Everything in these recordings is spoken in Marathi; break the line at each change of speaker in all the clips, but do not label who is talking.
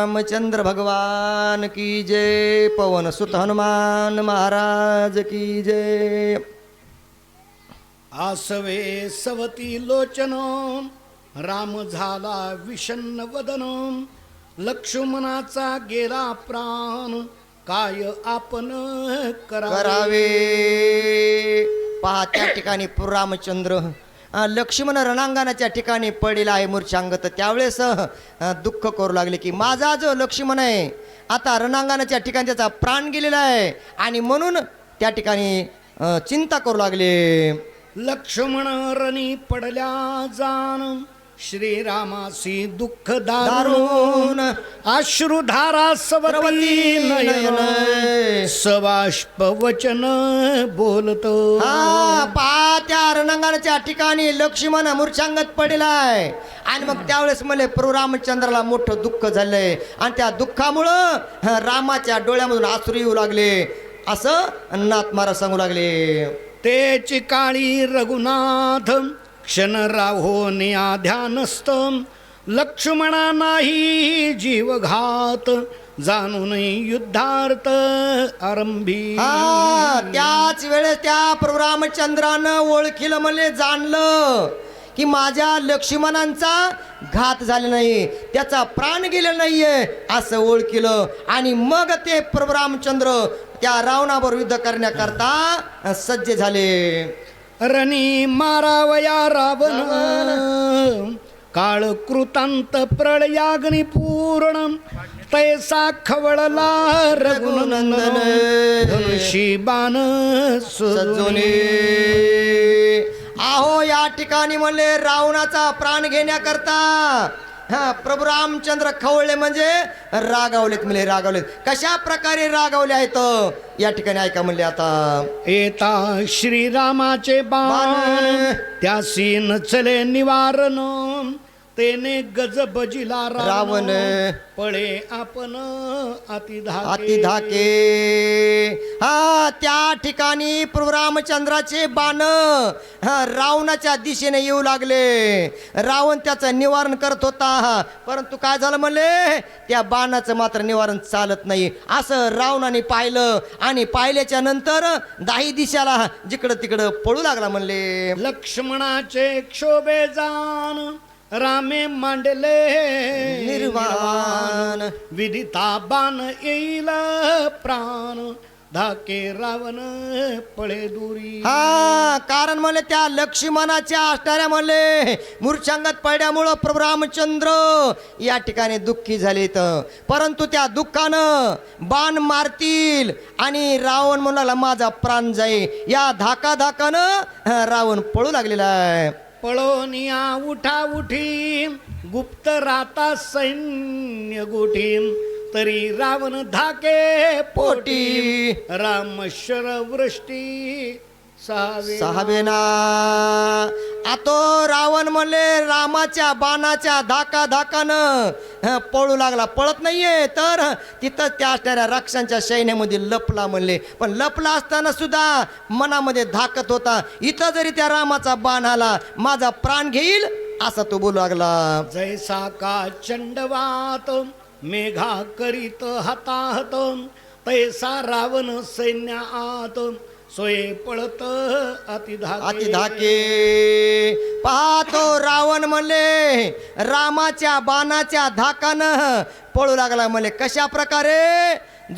रामचंद्र भगवान की जय। पवन सुत हनुमान महाराज की जय।
आसवे सवती लोचन राम झाला विषण्ण वदन लक्ष्मणाचा गेला प्राण काय आपण
करावे। पहा त्या ठिकाणी रामचंद्र लक्ष्मण रणांगणाच्या ठिकाणी पडलेला आहे मूर्छांगत। त्यावेळेस दुःख करू लागले की माझा जो लक्ष्मण आहे आता रणांगणाच्या ठिकाणी त्याचा प्राण गेलेला आहे आणि म्हणून त्या ठिकाणी चिंता करू लागले।
लक्ष्मण रणी पडल्या जाण श्रीरामासी दुःख दारुण अश्रुधारा सवती नयन सवाष्प वचन बोलतो।
पा त्या रणांगणाच्या ठिकाणी लक्ष्मण मूर्छांगत पडलाय आणि मग त्यावेळेस मला प्रभू रामचंद्राला मोठं दुःख झालंय आणि त्या दुःखामुळं रामाच्या डोळ्यामधून अश्रू येऊ लागले असं नाथ महाराज सांगू लागले।
तेची काळी रघुनाथ क्षण राहोनिया ध्यानस्थ लक्ष्मणा नाही जीवघात जाणून युद्धार्थ आरंभी।
त्याच वेळेस त्या प्रभू रामचंद्रानं ओळखीलं म्हणजे जाणलं की माझ्या लक्ष्मणांचा घात झाला नाही त्याचा प्राण गेला नाहीये असं ओळखीलं आणि मग ते प्रभू रामचंद्र त्या रावणावर युद्ध करण्याकरता सज्ज झाले।
रणी मारावया रावण काळ कृतांत प्रळयाग्नी पूर्ण तैसा खवळला रघुनंदन धनुषी बाण सजोनी। आहो या ठिकाणी म्हणले रावणाचा प्राण घेण्याकरता प्रभू रामचंद्र खवळले म्हणजे रागावलेत म्हणले रागावलेत। कशा प्रकारे रागावले आहेत या ठिकाणी ऐका म्हणले। आता येता श्रीरामाचे बाण त्यासी नचले निवारण तेने गज बजिला रावण पळे आपण अति धाके। त्या ठिकाणी प्रभू रामचंद्राचे बाण रावणाच्या दिशेने येऊ लागले। रावण त्याचं निवारण करत होता परंतु काय झालं म्हणले त्या बाणाचं मात्र निवारण चालत नाही असं रावणाने पाहिलं आणि पाहिल्याच्या नंतर दाही दिशाला जिकडं तिकडं पळू लागला म्हणले। लक्ष्मणाचे क्षोभे जाण रामे मांडले निर्वाण विदिता बाण येईल प्राण धाके रावण पळे दुरी। कारण म्हणले त्या लक्ष्मणाच्या असणाऱ्या म्हणले मूर्छांगत पडल्यामुळं प्रभू रामचंद्र या ठिकाणी दुःखी झालेत परंतु त्या दुःखानं बाण मारतील आणि रावण म्हणाला माझा प्राण जाईल या धाकानं रावण पळू लागलेला आहे। पळोनिया उठा उठी गुप्त राता सैन्य गोठी तरी रावण धाके पोटी रामेश्वर वृष्टी सहावेना। आतो रावण म्हणले रामाच्या बाणाच्या धाकानं पळू लागला पळत नाहीये तर तिथं त्या असणाऱ्या राक्षसांच्या सैन्यामध्ये लपला म्हणले पण लपला असताना सुद्धा मनामध्ये धाकत होता इथं जरी त्या रामाचा बाण आला माझा प्राण घेईल असा तो बोलू लागला। जैसा का चंडवात मेघा करीत हताहत तैसा रावण सैन्यात सोये पळत अति धाके। पाहतो रावण म्हणले रामाच्या बाणाच्या धाकानं पळू लागला म्हणले कशा प्रकारे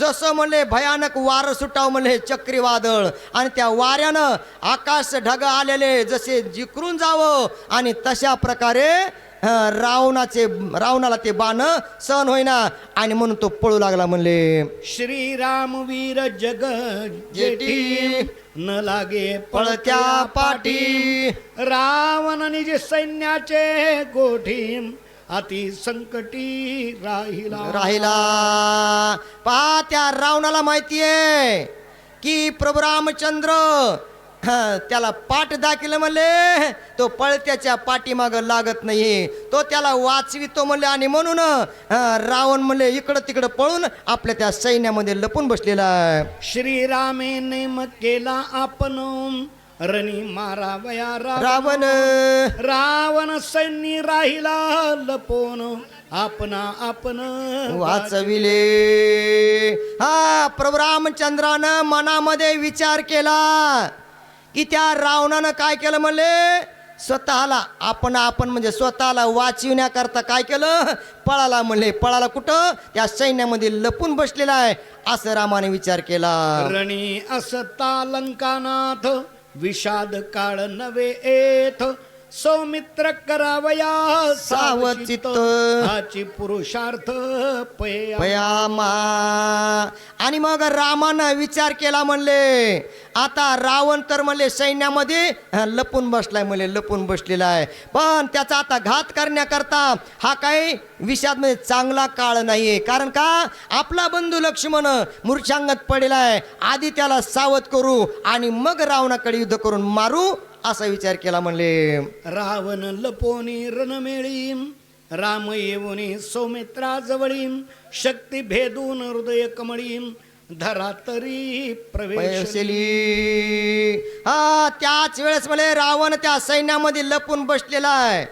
जसं म्हणले भयानक वारं सुटाव म्हणले चक्रीवादळ आणि त्या वाऱ्यानं आकाश ढग आलेले जसे जिकरून जावं आणि तशा प्रकारे रावणाला ते बाण सहन होईना आणि म्हणून तो पळू लागला म्हणले। श्रीराम वीर जग जेठी न लागे पळत्या पाठी रावण निज सैन्याचे गोठी अति संकटी राहिला। पहा त्या रावणाला माहितीये की प्रभू रामचंद्र त्याला पाठ दाखिलं म्हणले तो पळत्याच्या पाठीमाग लागत नाही तो त्याला वाचवितो म्हणले आणि म्हणून रावण म्हणले इकडं तिकडं पळून आपल्या त्या सैन्यामध्ये लपून बसलेला आहे। श्रीरामे नेम केला आपण रणी मारावया
रावण
रावण सैन्य राहिला लपोन आपण
वाचविले. हा प्रभू रामचंद्रानं मनामध्ये विचार केला की त्या रावणानं काय केलं म्हणले, स्वतःला आपण म्हणजे स्वतःला वाचविण्याकरता काय केलं, पळाला म्हणले. पळाला कुठं, त्या सैन्यामध्ये लपून बसलेला आहे असं रामाने विचार केला.
रणी असता लंकानाथ विषाद काळ नवे येथ सौमित्र करावया
सावचित्त
हाची पुरुषार्थ पया
पयामा. आणि मग रामानं विचार केला म्हणले, आता रावण तर म्हणले सैन्यामध्ये लपून बसलाय म्हणले, लपून बसलेला आहे. पण त्याचा आता घात करण्याकरता हा काही विषादमध्ये चांगला काळ नाहीये. कारण का, आपला बंधू लक्ष्मण मूर्छांगत पडलेला आहे. आधी त्याला सावध करू आणि मग रावणाकडे युद्ध करून मारू असा विचार केला म्हणले.
रावण लपोनी रणमेळी राम येऊनी सौमित्राजवळी शक्ती भेदून हृदय कमळी धरा तरी प्रवेश.
हा त्याच वेळेस मला रावण त्या सैन्यामध्ये लपून बसलेला आहे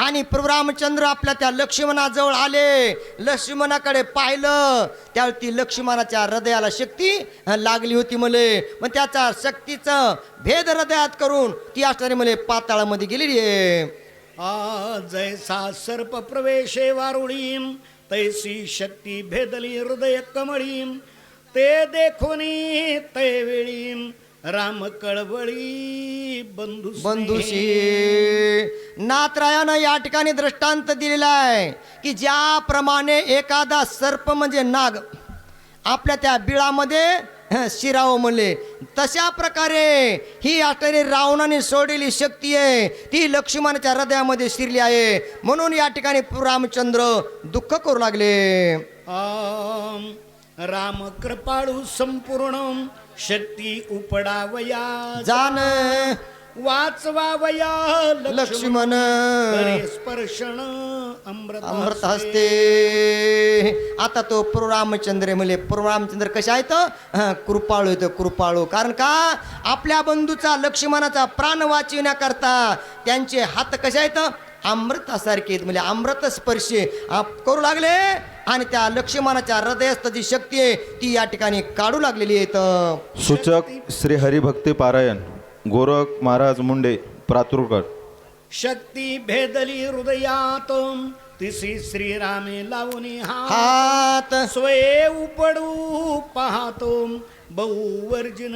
आणि प्रभू रामचंद्र आपल्या त्या लक्ष्मणाजवळ आले. लक्ष्मणाकडे पाहिलं त्यावेळी ती लक्ष्मणाच्या हृदयाला शक्ती लागली होती मले. मग त्याचा शक्तीचं भेद हृदयात करून ती असणारी मले पाताळामध्ये गेलेली आहे.
जैसा सर्प प्रवेशे वारुळी तैसी शक्ती भेदली हृदय कमळी ते देखोनी तैवेळी राम कळवळी
बंधुशी. नाथरायानं या ठिकाणी दृष्टांत दिलेला आहे की ज्याप्रमाणे एखादा सर्प म्हणजे नाग आपल्या त्या बिळामध्ये शिरावं म्हणले, तशा प्रकारे ही आठवणी रावणाने सोडलेली शक्ती आहे ती लक्ष्मणाच्या हृदयामध्ये शिरली आहे. म्हणून या ठिकाणी रामचंद्र दुःख करू लागले.
राम कृपाळू संपूर्ण शक्ती उपडावया
जान
वाचवावया
लक्ष्मण
स्पर्शन
अमृत हस्ते. आता तो प्रभू रामचंद्र म्हणले, प्रभू रामचंद्र कशा आहेत, कृपाळू येतो कृपाळू. कारण का, आपल्या बंधूचा लक्ष्मणाचा प्राण वाचविण्याकरता त्यांचे हात कशा आहेत, अमृतासारखे आहेत. म्हणजे अमृत स्पर्श करू लागले आणि त्या लक्ष्मणाच्या हृदयस्थ जी शक्ती आहे ती या ठिकाणी काढू लागलेली आहे.
सूचक श्री हरिभक्ती पारायण गोरख महाराज मुंडे प्रातुरकर.
शक्ती भेदली हृदयात तिसी श्रीरामे लावणी
हात
स्वये उपडू पाहतो बहुवर्जिन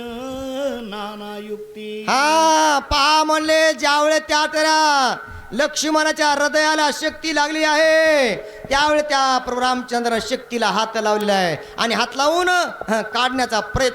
नाना युक्ती.
हा पहा म्हणले, ज्यावेळे त्या त्या लक्ष्मणाच्या हृदयाला शक्ती लागली आहे त्यावेळी त्या प्रभू रामचंद्र शक्तीला हात लावलेला आहे आणि हात लावून काढण्याचा प्रयत्न